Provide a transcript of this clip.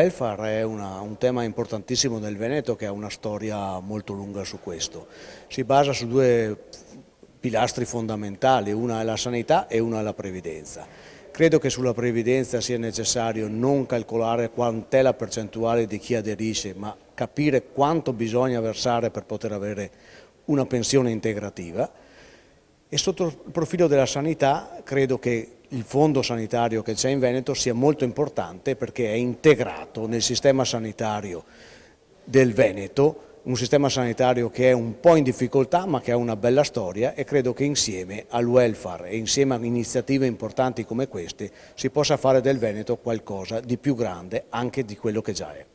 welfare è un tema importantissimo nel Veneto che ha una storia molto lunga su questo. Si basa su due pilastri fondamentali, una è la sanità e una è la previdenza. Credo che sulla previdenza sia necessario non calcolare quant'è la percentuale di chi aderisce, ma capire quanto bisogna versare per poter avere una pensione integrativa. E sotto il profilo della sanità credo che il fondo sanitario che c'è in Veneto sia molto importante perché è integrato nel sistema sanitario del Veneto, un sistema sanitario che è un po' in difficoltà ma che ha una bella storia, e credo che insieme al welfare e insieme a iniziative importanti come queste si possa fare del Veneto qualcosa di più grande anche di quello che già è.